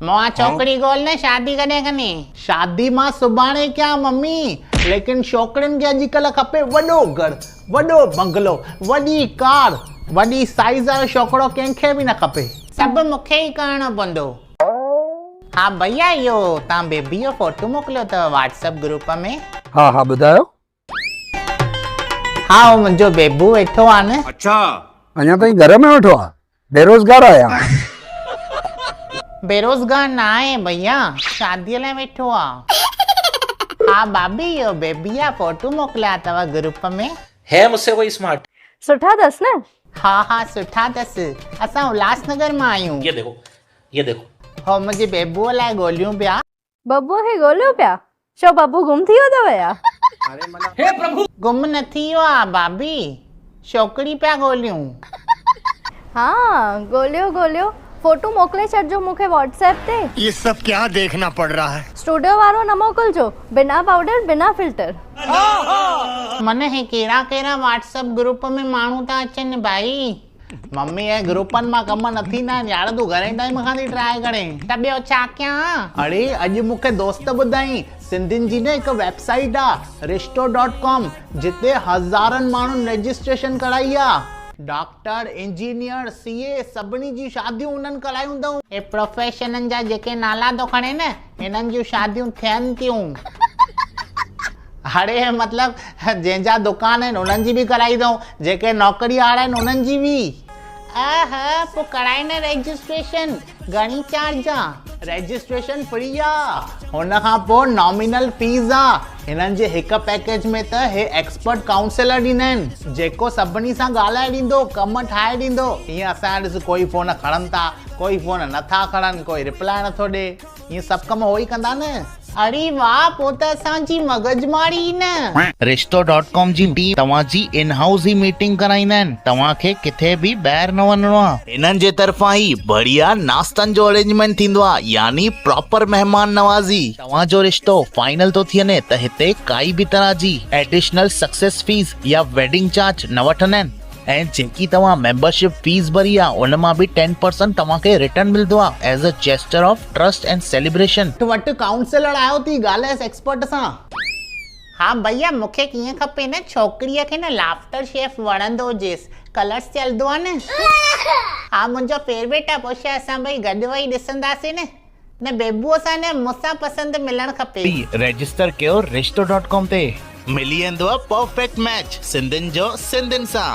मां छोकरी गोल ने शादी कॾहिं कनी? शादी मां सुभाणे क्या मम्मी, लेकिन छोकरिन के अॼुकल्ह खपे वॾो घर, वॾो बंगलो, वॾी कार, वॾी साइज़ वारो छोकरो कंहिंखे बि न खपे, सभु मूंखे ई करणो पवंदो। हाँ भैया, इहो तव्हां बेबी जो फोटो मोकिलियो अथव व्हाट्सएप ग्रुप में? हाँ हाँ ॿुधायो। हाँ वो मुंहिंजो बेबू वेठो आहे न। अच्छा, अञा ताईं घर में वेठो आहे? बेरोज़गार आया? बेरोज़गार ना आहे भैया, शादीअ लाइ वेठो आहे। हाँ भाभी, इहो बेबी जा फोटो मोकिलिया अथव ग्रुप में? है मुझसे कोई स्मार्ट? सुठा अथसि न? हाँ हाँ सुठा अथसि, असां उल्हासनगर मां आहियूं। ये देखो, ये देखो। हो मुंहिंजे बेबूअ लाइ ॻोल्हियूं पिया। बबूअ खे ॻोल्हियो पिया? छो बबू गुम थी वियो अथव या? हे प्रभु, गुम न थी वियो आहे भाभी, छोकिरी पिया ॻोल्हियूं। हाँ ॻोल्हियो ॻोल्हियो, फोटो मोकिले छॾिजो मूंखे व्हाट्सएप ते। ये सब क्या देखना पड़ रहा है? स्टूडियो वारो न मोकिलिजो, बिना पाउडर बिना फिल्टर। मन हे कहिड़ा कहिड़ा व्हाट्सएप ग्रुप में माण्हू था अचनि भाई। मम्मी ये ग्रुपन मां कम न थींदा आहिनि यार, तूं घणे टाइम खां थी ट्राई करें त ॿियो छा कयां? अड़े अॼु मूंखे दोस्त ॿुधाई, सिंधियुनि जी न हिकु वेबसाइट आहे रिश्तो.com, जिते हज़ारनि माण्हुनि रजिस्ट्रेशन कराई आहे। डॉक्टर, इंजीनियर, सीए सभिनी जी शादियूं उन्हनि करायूं अथऊं। हे प्रोफेशननि जा जेके नाला थो खणे न, हिननि जूं शादियूं थियनि थियूं। अरे मतलब जंहिंजा दुकान आहिनि उन्हनि जी बि कराई अथऊं, जेके नौकरी वारा आहिनि उन्हनि जी बि। पोइ कराए न रजिस्ट्रेशन, घणी चार्ज आहे? रजिस्ट्रेशन फ्री आहे, हुन खां पोइ नॉमिनल फीस आहे। हिननि जे हिकु पैकेज में त हे एक्सपर्ट काउंसलर ॾींदा आहिनि, जेको सभिनी सां ॻाल्हाए ॾींदो, कमु ठाहे ॾींदो। हीअं असां ॾिस कोई फ़ोन खणनि था, कोई फ़ोन नथा खणनि, कोई रिप्लाई नथो ॾे, हीअं सभु कम हो ई कंदा न। अरे वाह, पोइ त असांजी मगजमारी न। रिश्तो.com जी टीम तव्हांजी इन हाउस ही मीटिंग कराईंदा आहिनि, तव्हांखे किथे बि ॿाहिरि न वञिणो आहे। हिननि जे तरफ़ां ई बढ़िया नाश्तनि जो अरेंजमेंट थींदो आहे, यानी प्रॉपर मेहमान नवाज़ी। तव्हांजो रिश्तो फाइनल तो थी वञे त हिते काई बि तरह जी एडिशनल सक्सेस फीस या वेडिंग चार्ज न वठंदा आहिनि, ऐं जेकी तव्हां मेंबरशिप फीस भरी आहे उन मां बि 10% तव्हांखे रिटर्न मिलंदो आहे as a gesture of trust and celebration. तूं वटि काउंसलर आयो थी ॻाल्हाएस एक्सपर्ट सां। हाँ भैया, मूंखे कीअं खपे न, छोकिरीअ खे न लाफ्टर शेफ वणंदो हुजेसि, कलर्स चलंदो आहे न। हा मुंहिंजो फेवरेट आहे, पोइ छा असां ॿई गॾु वेही ॾिसंदासीं न बेबूअ सां न मूंसां पसंदि मिलणु खपे। रजिस्टर कयो रिश्तो.com ते, मिली वेंदो परफेक्ट मैच सिंधियुनि जो सिंधियुनि सां।